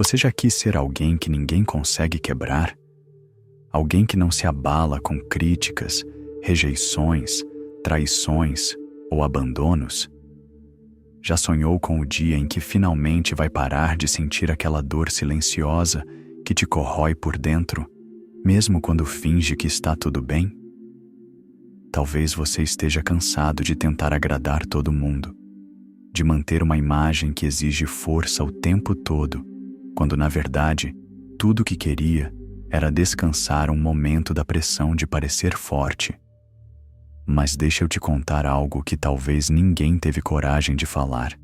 Você já quis ser alguém que ninguém consegue quebrar? Alguém que não se abala com críticas, rejeições, traições ou abandonos? Já sonhou com o dia em que finalmente vai parar de sentir aquela dor silenciosa que te corrói por dentro, mesmo quando finge que está tudo bem? Talvez você esteja cansado de tentar agradar todo mundo, de manter uma imagem que exige força o tempo todo, quando na verdade, tudo o que queria era descansar um momento da pressão de parecer forte. Mas deixa eu te contar algo que talvez ninguém teve coragem de falar.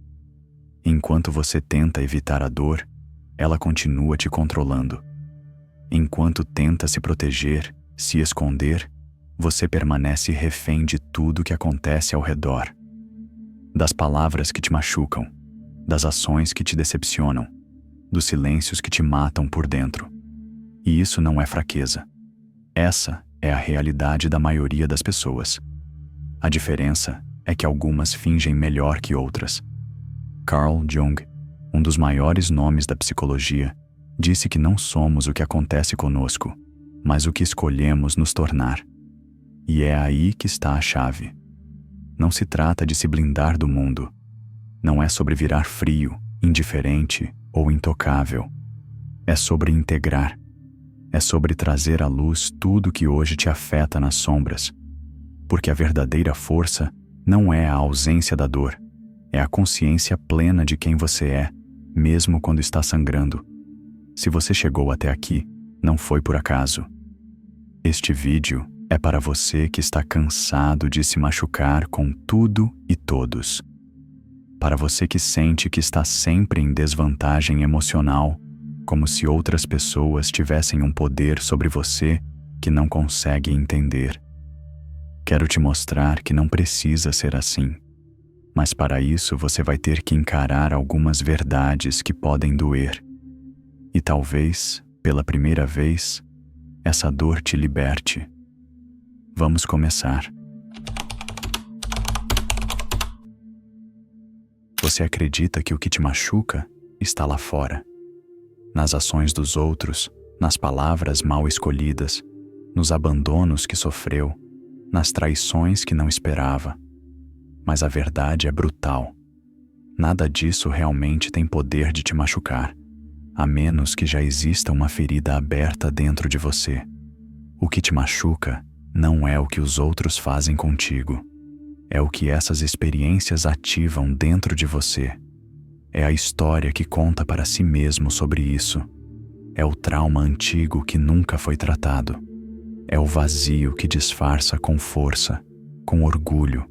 Enquanto você tenta evitar a dor, ela continua te controlando. Enquanto tenta se proteger, se esconder, você permanece refém de tudo que acontece ao redor. Das palavras que te machucam, das ações que te decepcionam, dos silêncios que te matam por dentro. E isso não é fraqueza. Essa é a realidade da maioria das pessoas. A diferença é que algumas fingem melhor que outras. Carl Jung, um dos maiores nomes da psicologia, disse que não somos o que acontece conosco, mas o que escolhemos nos tornar. E é aí que está a chave. Não se trata de se blindar do mundo. Não é sobre virar frio, indiferente ou intocável. É sobre integrar. É sobre trazer à luz tudo que hoje te afeta nas sombras. Porque a verdadeira força não é a ausência da dor, é a consciência plena de quem você é, mesmo quando está sangrando. Se você chegou até aqui, não foi por acaso. Este vídeo é para você que está cansado de se machucar com tudo e todos. Para você que sente que está sempre em desvantagem emocional, como se outras pessoas tivessem um poder sobre você que não consegue entender. Quero te mostrar que não precisa ser assim. Mas para isso você vai ter que encarar algumas verdades que podem doer. E talvez, pela primeira vez, essa dor te liberte. Vamos começar. Você acredita que o que te machuca está lá fora, nas ações dos outros, nas palavras mal escolhidas, nos abandonos que sofreu, nas traições que não esperava. Mas a verdade é brutal. Nada disso realmente tem poder de te machucar, a menos que já exista uma ferida aberta dentro de você. O que te machuca não é o que os outros fazem contigo. É o que essas experiências ativam dentro de você. É a história que conta para si mesmo sobre isso. É o trauma antigo que nunca foi tratado. É o vazio que disfarça com força, com orgulho,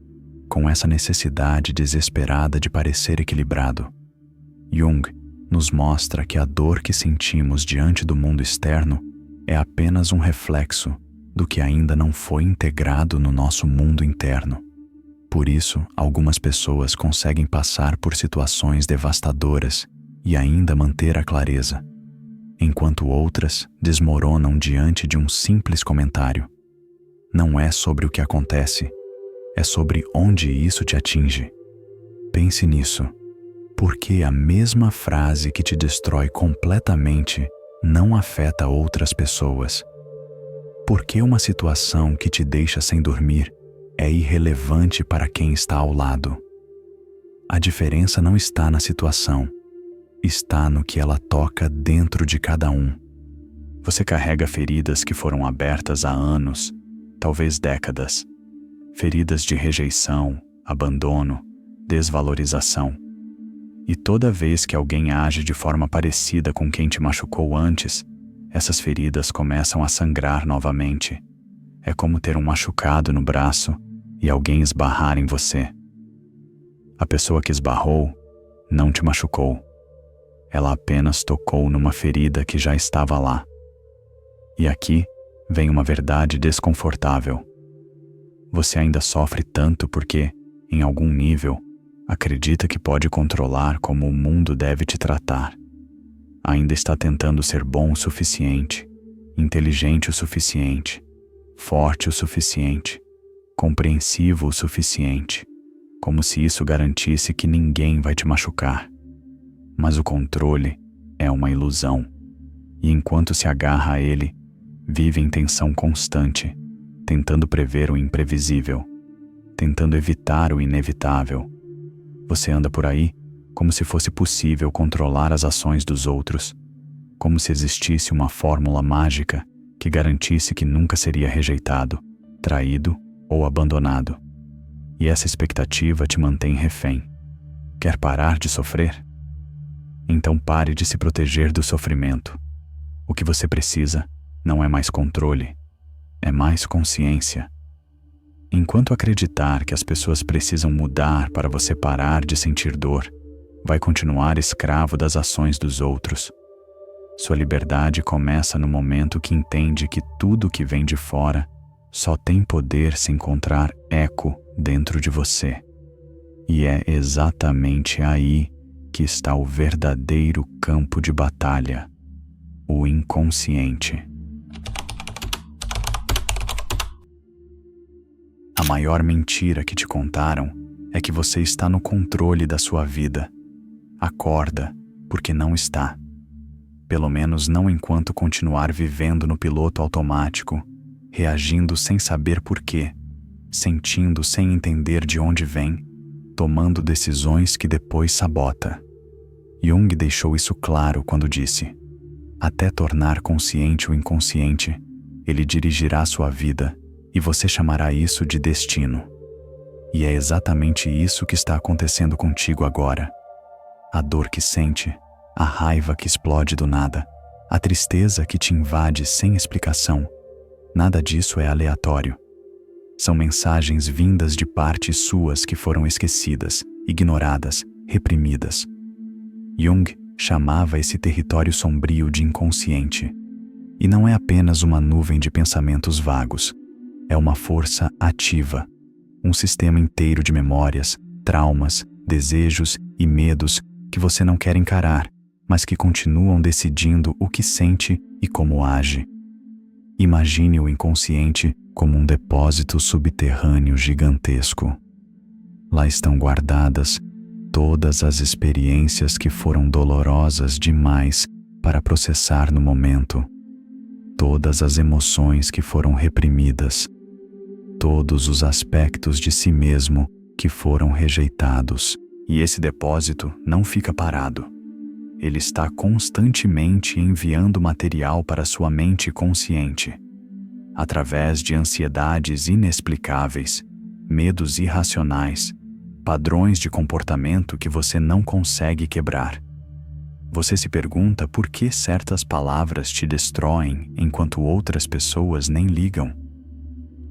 com essa necessidade desesperada de parecer equilibrado. Jung nos mostra que a dor que sentimos diante do mundo externo é apenas um reflexo do que ainda não foi integrado no nosso mundo interno. Por isso, algumas pessoas conseguem passar por situações devastadoras e ainda manter a clareza, enquanto outras desmoronam diante de um simples comentário. Não é sobre o que acontece, é sobre onde isso te atinge. Pense nisso. Por que a mesma frase que te destrói completamente não afeta outras pessoas? Por que uma situação que te deixa sem dormir é irrelevante para quem está ao lado? A diferença não está na situação, está no que ela toca dentro de cada um. Você carrega feridas que foram abertas há anos, talvez décadas. Feridas de rejeição, abandono, desvalorização. E toda vez que alguém age de forma parecida com quem te machucou antes, essas feridas começam a sangrar novamente. É como ter um machucado no braço e alguém esbarrar em você. A pessoa que esbarrou não te machucou. Ela apenas tocou numa ferida que já estava lá. E aqui vem uma verdade desconfortável. Você ainda sofre tanto porque, em algum nível, acredita que pode controlar como o mundo deve te tratar. Ainda está tentando ser bom o suficiente, inteligente o suficiente, forte o suficiente, compreensivo o suficiente, como se isso garantisse que ninguém vai te machucar. Mas o controle é uma ilusão, e enquanto se agarra a ele, vive em tensão constante, tentando prever o imprevisível, tentando evitar o inevitável. Você anda por aí como se fosse possível controlar as ações dos outros, como se existisse uma fórmula mágica que garantisse que nunca seria rejeitado, traído ou abandonado. E essa expectativa te mantém refém. Quer parar de sofrer? Então pare de se proteger do sofrimento. O que você precisa não é mais controle, é mais consciência. Enquanto acreditar que as pessoas precisam mudar para você parar de sentir dor, vai continuar escravo das ações dos outros. Sua liberdade começa no momento que entende que tudo que vem de fora só tem poder se encontrar eco dentro de você. E é exatamente aí que está o verdadeiro campo de batalha, o inconsciente. A maior mentira que te contaram é que você está no controle da sua vida. Acorda, porque não está. Pelo menos não enquanto continuar vivendo no piloto automático, reagindo sem saber porquê, sentindo sem entender de onde vem, tomando decisões que depois sabota. Jung deixou isso claro quando disse: até tornar consciente o inconsciente, ele dirigirá sua vida e você chamará isso de destino. E é exatamente isso que está acontecendo contigo agora. A dor que sente, a raiva que explode do nada, a tristeza que te invade sem explicação, nada disso é aleatório. São mensagens vindas de partes suas que foram esquecidas, ignoradas, reprimidas. Jung chamava esse território sombrio de inconsciente. E não é apenas uma nuvem de pensamentos vagos. É uma força ativa, um sistema inteiro de memórias, traumas, desejos e medos que você não quer encarar, mas que continuam decidindo o que sente e como age. Imagine o inconsciente como um depósito subterrâneo gigantesco. Lá estão guardadas todas as experiências que foram dolorosas demais para processar no momento, todas as emoções que foram reprimidas, todos os aspectos de si mesmo que foram rejeitados. E esse depósito não fica parado. Ele está constantemente enviando material para sua mente consciente, através de ansiedades inexplicáveis, medos irracionais, padrões de comportamento que você não consegue quebrar. Você se pergunta por que certas palavras te destroem enquanto outras pessoas nem ligam.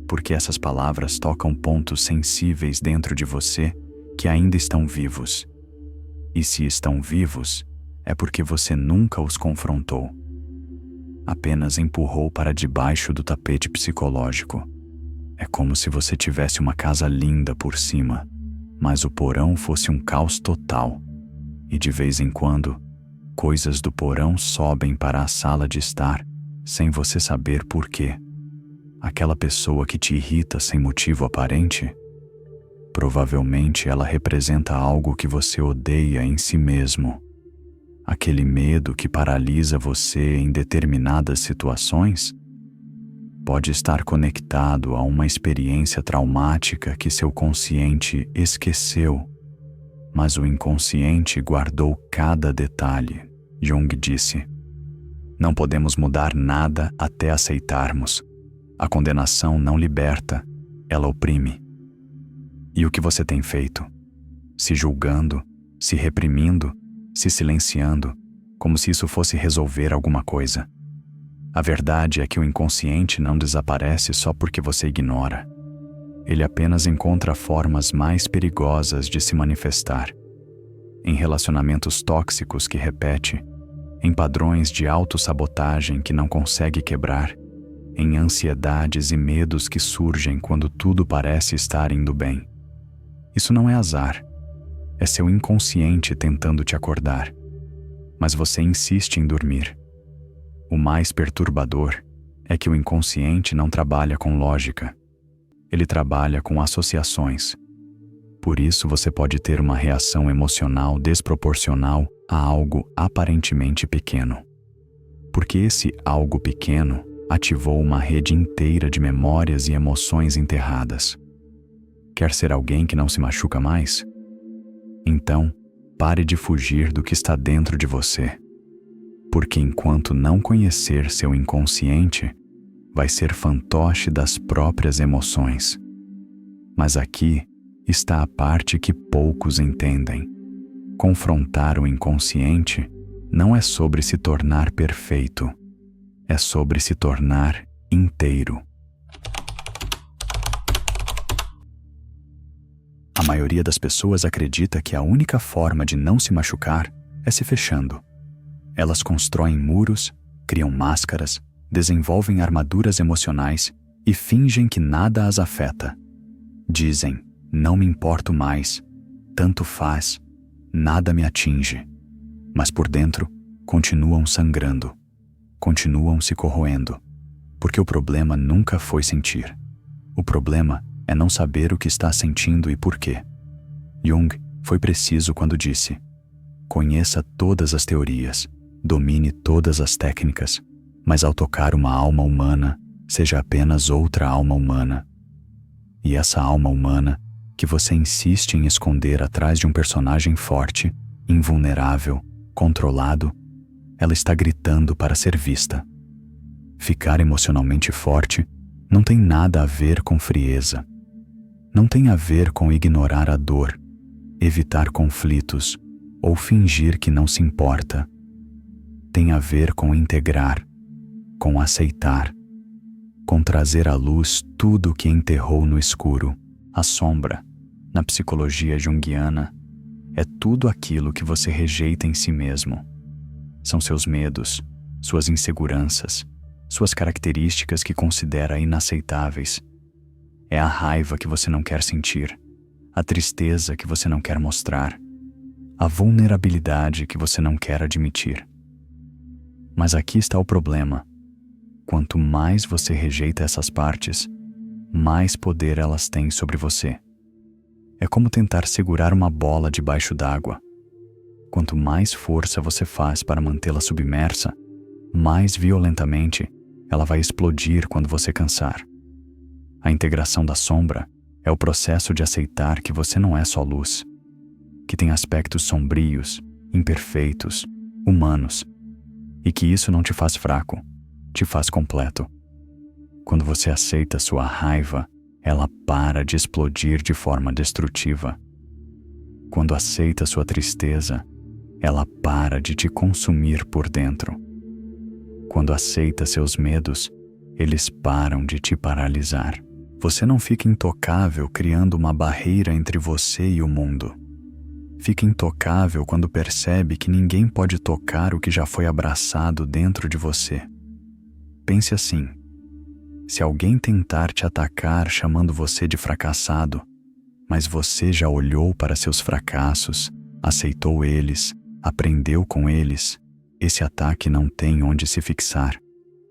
Porque essas palavras tocam pontos sensíveis dentro de você que ainda estão vivos. E se estão vivos, é porque você nunca os confrontou. Apenas empurrou para debaixo do tapete psicológico. É como se você tivesse uma casa linda por cima, mas o porão fosse um caos total. E de vez em quando, coisas do porão sobem para a sala de estar, sem você saber por quê. Aquela pessoa que te irrita sem motivo aparente, provavelmente ela representa algo que você odeia em si mesmo. Aquele medo que paralisa você em determinadas situações pode estar conectado a uma experiência traumática que seu consciente esqueceu, mas o inconsciente guardou cada detalhe. Jung disse: não podemos mudar nada até aceitarmos. A condenação não liberta, ela oprime. E o que você tem feito? Se julgando, se reprimindo, se silenciando, como se isso fosse resolver alguma coisa. A verdade é que o inconsciente não desaparece só porque você ignora. Ele apenas encontra formas mais perigosas de se manifestar. Em relacionamentos tóxicos que repete, em padrões de autossabotagem que não consegue quebrar, em ansiedades e medos que surgem quando tudo parece estar indo bem. Isso não é azar. É seu inconsciente tentando te acordar. Mas você insiste em dormir. O mais perturbador é que o inconsciente não trabalha com lógica. Ele trabalha com associações. Por isso você pode ter uma reação emocional desproporcional a algo aparentemente pequeno. Porque esse algo pequeno ativou uma rede inteira de memórias e emoções enterradas. Quer ser alguém que não se machuca mais? Então, pare de fugir do que está dentro de você. Porque enquanto não conhecer seu inconsciente, vai ser fantoche das próprias emoções. Mas aqui está a parte que poucos entendem. Confrontar o inconsciente não é sobre se tornar perfeito, é sobre se tornar inteiro. A maioria das pessoas acredita que a única forma de não se machucar é se fechando. Elas constroem muros, criam máscaras, desenvolvem armaduras emocionais e fingem que nada as afeta. Dizem, não me importo mais, tanto faz, nada me atinge. Mas por dentro, continuam sangrando, continuam se corroendo, porque o problema nunca foi sentir. O problema é não saber o que está sentindo e por quê. Jung foi preciso quando disse: conheça todas as teorias, domine todas as técnicas, mas ao tocar uma alma humana, seja apenas outra alma humana. E essa alma humana, que você insiste em esconder atrás de um personagem forte, invulnerável, controlado, ela está gritando para ser vista. Ficar emocionalmente forte não tem nada a ver com frieza. Não tem a ver com ignorar a dor, evitar conflitos ou fingir que não se importa. Tem a ver com integrar, com aceitar, com trazer à luz tudo o que enterrou no escuro. A sombra, na psicologia junguiana, é tudo aquilo que você rejeita em si mesmo. São seus medos, suas inseguranças, suas características que considera inaceitáveis. É a raiva que você não quer sentir, a tristeza que você não quer mostrar, a vulnerabilidade que você não quer admitir. Mas aqui está o problema. Quanto mais você rejeita essas partes, mais poder elas têm sobre você. É como tentar segurar uma bola debaixo d'água. Quanto mais força você faz para mantê-la submersa, mais violentamente ela vai explodir quando você cansar. A integração da sombra é o processo de aceitar que você não é só luz, que tem aspectos sombrios, imperfeitos, humanos, e que isso não te faz fraco, te faz completo. Quando você aceita sua raiva, ela para de explodir de forma destrutiva. Quando aceita sua tristeza, ela para de te consumir por dentro. Quando aceita seus medos, eles param de te paralisar. Você não fica intocável criando uma barreira entre você e o mundo. Fica intocável quando percebe que ninguém pode tocar o que já foi abraçado dentro de você. Pense assim: se alguém tentar te atacar chamando você de fracassado, mas você já olhou para seus fracassos, aceitou eles, aprendeu com eles, esse ataque não tem onde se fixar,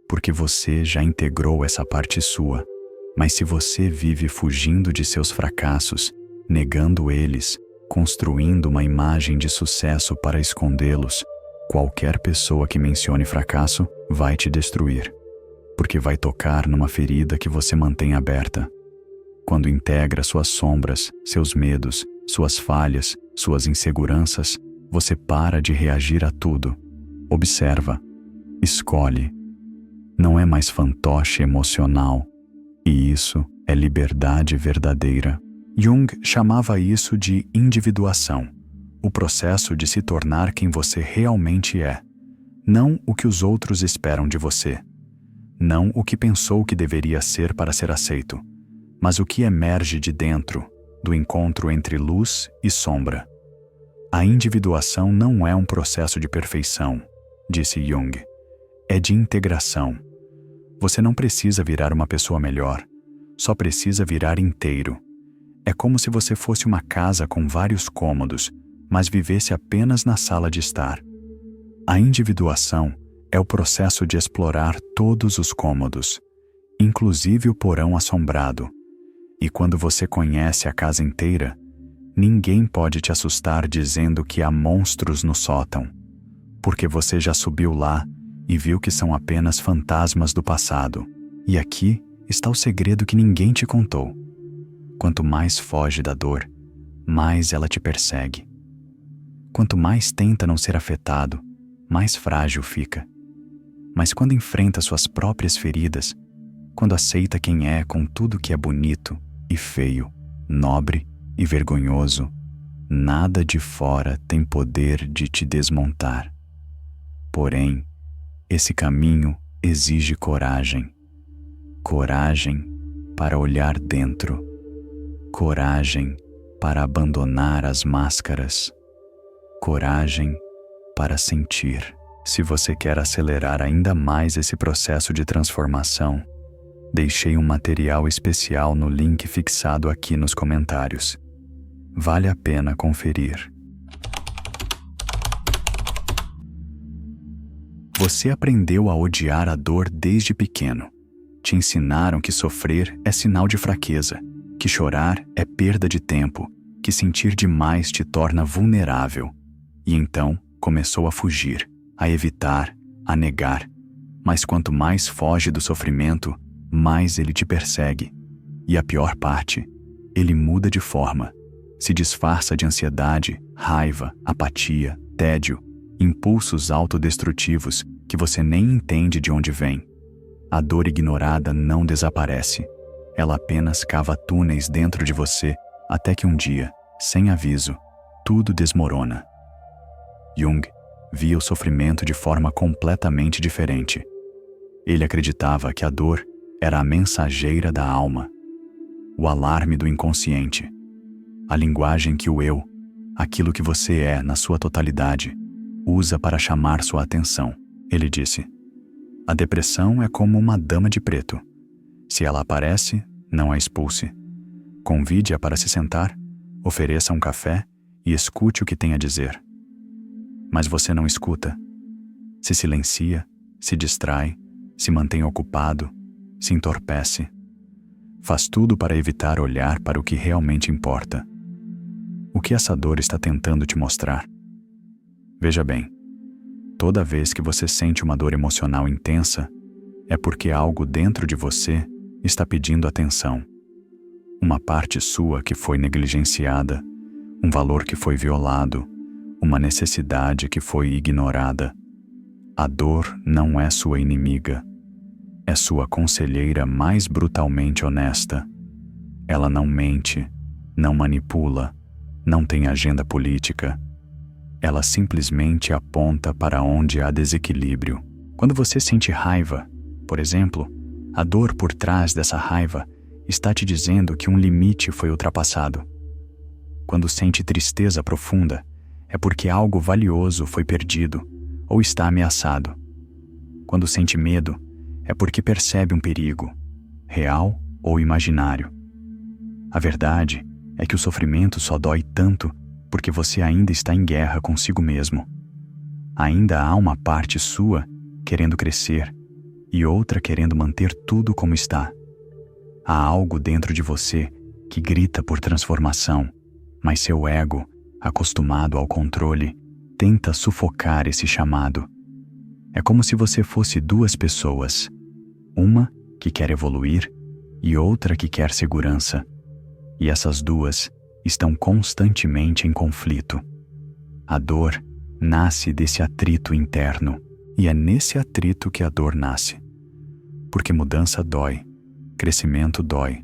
porque você já integrou essa parte sua. Mas se você vive fugindo de seus fracassos, negando eles, construindo uma imagem de sucesso para escondê-los, qualquer pessoa que mencione fracasso vai te destruir, porque vai tocar numa ferida que você mantém aberta. Quando integra suas sombras, seus medos, suas falhas, suas inseguranças, você para de reagir a tudo. Observa, escolhe. Não é mais fantoche emocional. E isso é liberdade verdadeira. Jung chamava isso de individuação, o processo de se tornar quem você realmente é, não o que os outros esperam de você, não o que pensou que deveria ser para ser aceito, mas o que emerge de dentro, do encontro entre luz e sombra. A individuação não é um processo de perfeição, disse Jung, é de integração. Você não precisa virar uma pessoa melhor, só precisa virar inteiro. É como se você fosse uma casa com vários cômodos, mas vivesse apenas na sala de estar. A individuação é o processo de explorar todos os cômodos, inclusive o porão assombrado. E quando você conhece a casa inteira, Ninguém pode te assustar dizendo que há monstros no sótão, porque você já subiu lá e viu que são apenas fantasmas do passado. E aqui está o segredo que ninguém te contou. Quanto mais foge da dor, mais ela te persegue. Quanto mais tenta não ser afetado, mais frágil fica. Mas quando enfrenta suas próprias feridas, quando aceita quem é com tudo que é bonito e feio, nobre e vergonhoso, nada de fora tem poder de te desmontar. Porém, esse caminho exige coragem. Coragem para olhar dentro. Coragem para abandonar as máscaras. Coragem para sentir. Se você quer acelerar ainda mais esse processo de transformação, deixei um material especial no link fixado aqui nos comentários. Vale a pena conferir. Você aprendeu a odiar a dor desde pequeno. Te ensinaram que sofrer é sinal de fraqueza, que chorar é perda de tempo, que sentir demais te torna vulnerável. E então começou a fugir, a evitar, a negar. Mas quanto mais foge do sofrimento, mais ele te persegue. E a pior parte, ele muda de forma. Se disfarça de ansiedade, raiva, apatia, tédio, impulsos autodestrutivos que você nem entende de onde vêm. A dor ignorada não desaparece. Ela apenas cava túneis dentro de você até que um dia, sem aviso, tudo desmorona. Jung via o sofrimento de forma completamente diferente. Ele acreditava que a dor era a mensageira da alma, o alarme do inconsciente, a linguagem que o eu, aquilo que você é na sua totalidade, usa para chamar sua atenção. Ele disse: a depressão é como uma dama de preto. Se ela aparece, não a expulse. Convide-a para se sentar, ofereça um café e escute o que tem a dizer. Mas você não escuta. Se silencia, se distrai, se mantém ocupado, se entorpece. Faz tudo para evitar olhar para o que realmente importa. O que essa dor está tentando te mostrar? Veja bem, toda vez que você sente uma dor emocional intensa, é porque algo dentro de você está pedindo atenção. Uma parte sua que foi negligenciada, um valor que foi violado, uma necessidade que foi ignorada. A dor não é sua inimiga. É sua conselheira mais brutalmente honesta. Ela não mente, não manipula, não tem agenda política. Ela simplesmente aponta para onde há desequilíbrio. Quando você sente raiva, por exemplo, a dor por trás dessa raiva está te dizendo que um limite foi ultrapassado. Quando sente tristeza profunda, é porque algo valioso foi perdido ou está ameaçado. Quando sente medo, é porque percebe um perigo, real ou imaginário. A verdade é que o sofrimento só dói tanto porque você ainda está em guerra consigo mesmo. Ainda há uma parte sua querendo crescer e outra querendo manter tudo como está. Há algo dentro de você que grita por transformação, mas seu ego, acostumado ao controle, tenta sufocar esse chamado. É como se você fosse duas pessoas, uma que quer evoluir e outra que quer segurança. E essas duas estão constantemente em conflito. A dor nasce desse atrito interno, e é nesse atrito que a dor nasce. Porque mudança dói, crescimento dói,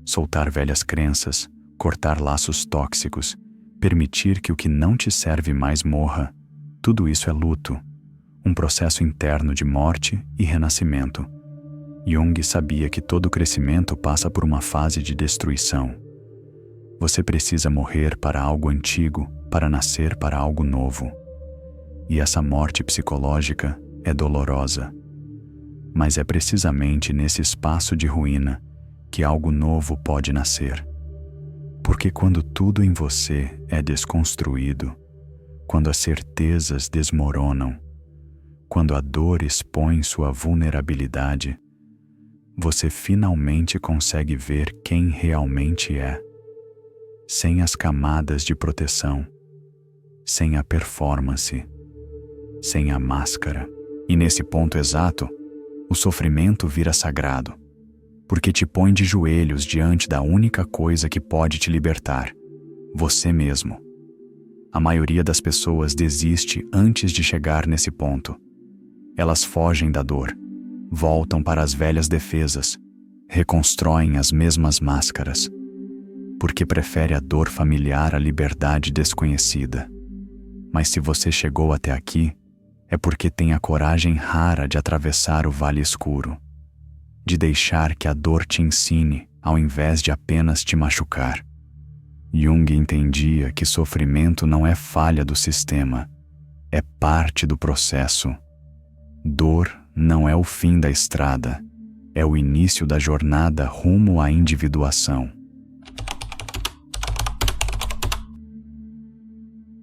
soltar velhas crenças, cortar laços tóxicos, permitir que o que não te serve mais morra, tudo isso é luto, um processo interno de morte e renascimento. Jung sabia que todo crescimento passa por uma fase de destruição. Você precisa morrer para algo antigo, para nascer para algo novo. E essa morte psicológica é dolorosa. Mas é precisamente nesse espaço de ruína que algo novo pode nascer. Porque quando tudo em você é desconstruído, quando as certezas desmoronam, quando a dor expõe sua vulnerabilidade, você finalmente consegue ver quem realmente é. sem as camadas de proteção, sem a performance, sem a máscara. E nesse ponto exato, o sofrimento vira sagrado, porque te põe de joelhos diante da única coisa que pode te libertar: você mesmo. A maioria das pessoas desiste antes de chegar nesse ponto. Elas fogem da dor, voltam para as velhas defesas, reconstroem as mesmas máscaras, porque prefere a dor familiar à liberdade desconhecida. Mas se você chegou até aqui, é porque tem a coragem rara de atravessar o vale escuro, de deixar que a dor te ensine ao invés de apenas te machucar. Jung entendia que sofrimento não é falha do sistema, é parte do processo. Dor não é o fim da estrada, é o início da jornada rumo à individuação.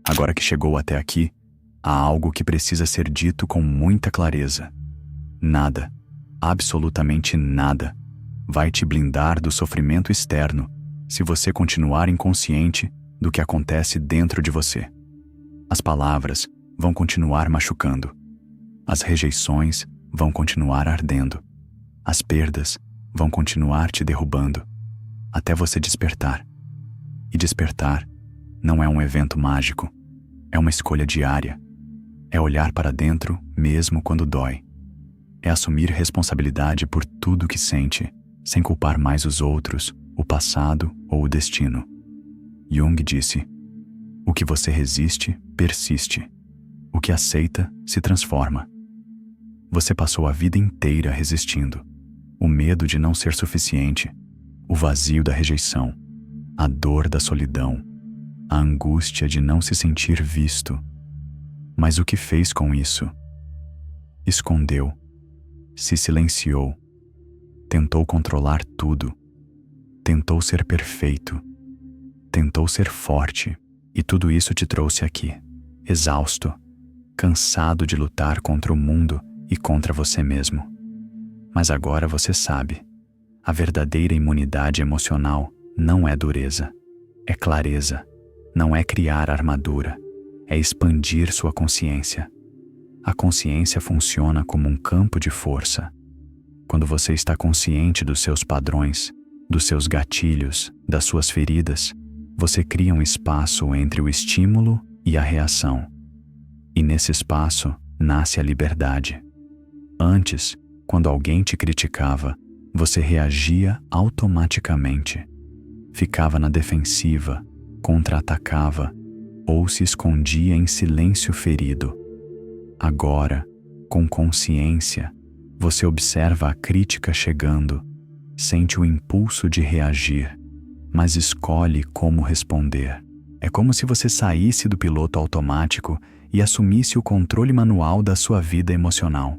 Agora que chegou até aqui, há algo que precisa ser dito com muita clareza. Nada, absolutamente nada, vai te blindar do sofrimento externo se você continuar inconsciente do que acontece dentro de você. As palavras vão continuar machucando. As rejeições vão continuar ardendo. As perdas vão continuar te derrubando, até você despertar. E despertar não é um evento mágico, é uma escolha diária. É olhar para dentro mesmo quando dói. É assumir responsabilidade por tudo que sente, sem culpar mais os outros, o passado ou o destino. Jung disse: o que você resiste, persiste. O que aceita, se transforma. Você passou a vida inteira resistindo. O medo de não ser suficiente, o vazio da rejeição, a dor da solidão, a angústia de não se sentir visto. Mas o que fez com isso? Escondeu, se silenciou, tentou controlar tudo, tentou ser perfeito, tentou ser forte, e tudo isso te trouxe aqui, exausto, cansado de lutar contra o mundo e contra você mesmo. Mas agora você sabe, a verdadeira imunidade emocional não é dureza, é clareza, não é criar armadura, é expandir sua consciência. A consciência funciona como um campo de força. Quando você está consciente dos seus padrões, dos seus gatilhos, das suas feridas, você cria um espaço entre o estímulo e a reação. E nesse espaço nasce a liberdade. Antes, quando alguém te criticava, você reagia automaticamente. Ficava na defensiva, contra-atacava ou se escondia em silêncio ferido. Agora, com consciência, você observa a crítica chegando, sente o impulso de reagir, mas escolhe como responder. É como se você saísse do piloto automático e assumisse o controle manual da sua vida emocional.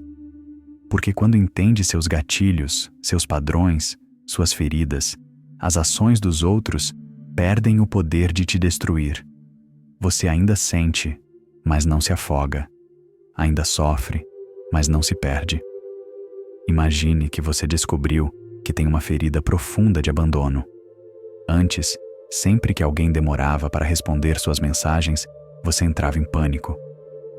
Porque quando entende seus gatilhos, seus padrões, suas feridas, as ações dos outros perdem o poder de te destruir. Você ainda sente, mas não se afoga. Ainda sofre, mas não se perde. Imagine que você descobriu que tem uma ferida profunda de abandono. Antes, sempre que alguém demorava para responder suas mensagens, você entrava em pânico,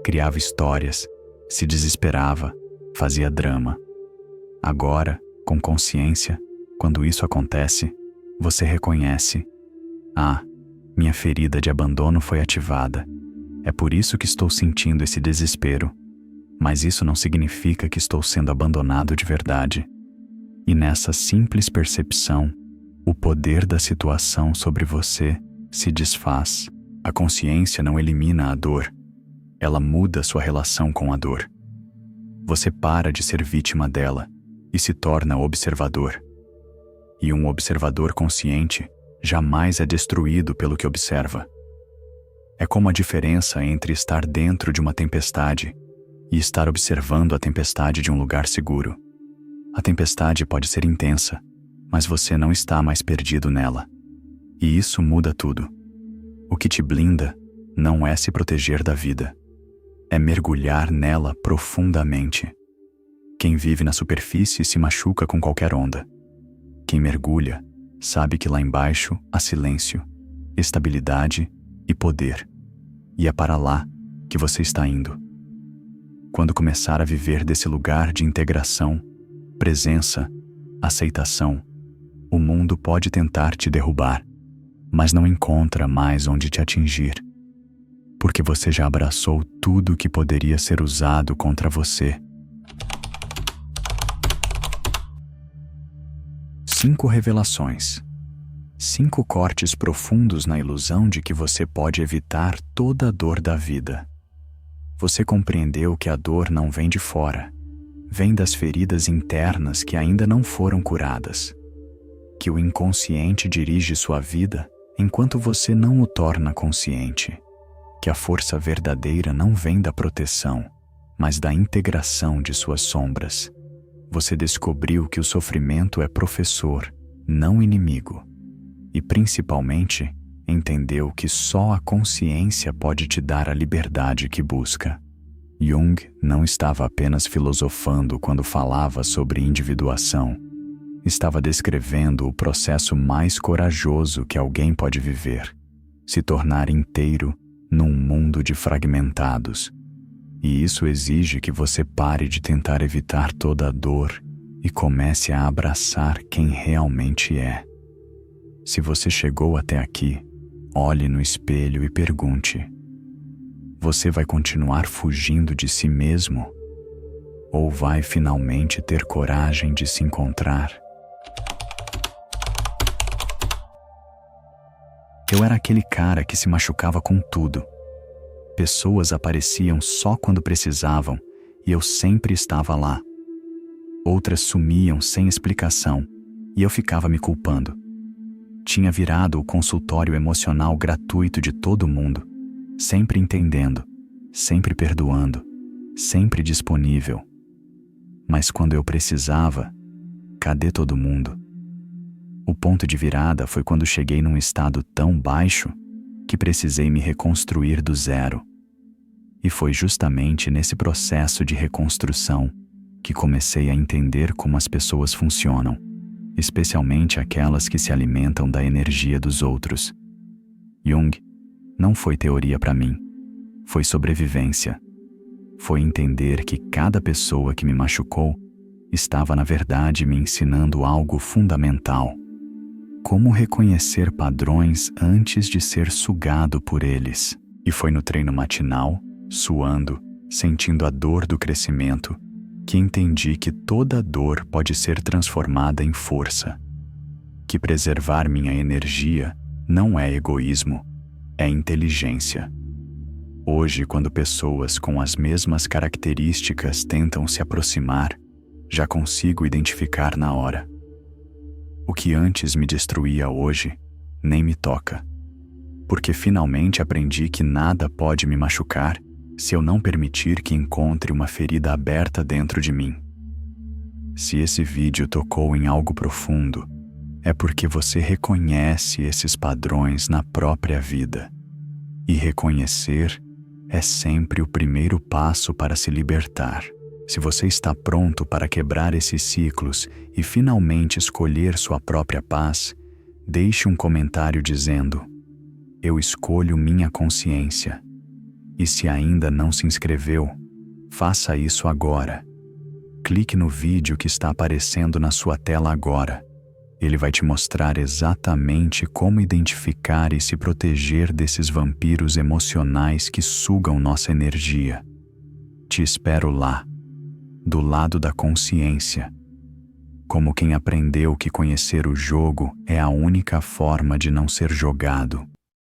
criava histórias, se desesperava, fazia drama. Agora, com consciência, quando isso acontece, você reconhece: ah, minha ferida de abandono foi ativada. É por isso que estou sentindo esse desespero. Mas isso não significa que estou sendo abandonado de verdade. E nessa simples percepção, o poder da situação sobre você se desfaz. A consciência não elimina a dor. Ela muda sua relação com a dor. Você para de ser vítima dela e se torna observador. E um observador consciente jamais é destruído pelo que observa. É como a diferença entre estar dentro de uma tempestade e estar observando a tempestade de um lugar seguro. A tempestade pode ser intensa, mas você não está mais perdido nela. E isso muda tudo. O que te blinda não é se proteger da vida, é mergulhar nela profundamente. Quem vive na superfície se machuca com qualquer onda. Quem mergulha sabe que lá embaixo há silêncio, estabilidade e poder. E é para lá que você está indo. Quando começar a viver desse lugar de integração, presença, aceitação, o mundo pode tentar te derrubar, mas não encontra mais onde te atingir, porque você já abraçou tudo que poderia ser usado contra você. 5 revelações. 5 cortes profundos na ilusão de que você pode evitar toda a dor da vida. Você compreendeu que a dor não vem de fora, vem das feridas internas que ainda não foram curadas. Que o inconsciente dirige sua vida enquanto você não o torna consciente. Que a força verdadeira não vem da proteção, mas da integração de suas sombras. Você descobriu que o sofrimento é professor, não inimigo. E principalmente, entendeu que só a consciência pode te dar a liberdade que busca. Jung não estava apenas filosofando quando falava sobre individuação. Estava descrevendo o processo mais corajoso que alguém pode viver: se tornar inteiro num mundo de fragmentados. E isso exige que você pare de tentar evitar toda a dor e comece a abraçar quem realmente é. Se você chegou até aqui, olhe no espelho e pergunte: você vai continuar fugindo de si mesmo? Ou vai finalmente ter coragem de se encontrar? Eu era aquele cara que se machucava com tudo. Pessoas apareciam só quando precisavam e eu sempre estava lá. Outras sumiam sem explicação e eu ficava me culpando. Tinha virado o consultório emocional gratuito de todo mundo, sempre entendendo, sempre perdoando, sempre disponível. Mas quando eu precisava, cadê todo mundo? O ponto de virada foi quando cheguei num estado tão baixo que precisei me reconstruir do zero. E foi justamente nesse processo de reconstrução que comecei a entender como as pessoas funcionam, especialmente aquelas que se alimentam da energia dos outros. Jung não foi teoria para mim, foi sobrevivência. Foi entender que cada pessoa que me machucou estava, na verdade, me ensinando algo fundamental: como reconhecer padrões antes de ser sugado por eles. E foi no treino matinal, suando, sentindo a dor do crescimento, que entendi que toda dor pode ser transformada em força. Que preservar minha energia não é egoísmo, é inteligência. Hoje, quando pessoas com as mesmas características tentam se aproximar, já consigo identificar na hora. O que antes me destruía hoje, nem me toca. Porque finalmente aprendi que nada pode me machucar se eu não permitir que encontre uma ferida aberta dentro de mim. Se esse vídeo tocou em algo profundo, é porque você reconhece esses padrões na própria vida. E reconhecer é sempre o primeiro passo para se libertar. Se você está pronto para quebrar esses ciclos e finalmente escolher sua própria paz, deixe um comentário dizendo: eu escolho minha consciência. E se ainda não se inscreveu, faça isso agora. Clique no vídeo que está aparecendo na sua tela agora. Ele vai te mostrar exatamente como identificar e se proteger desses vampiros emocionais que sugam nossa energia. Te espero lá, do lado da consciência, como quem aprendeu que conhecer o jogo é a única forma de não ser jogado.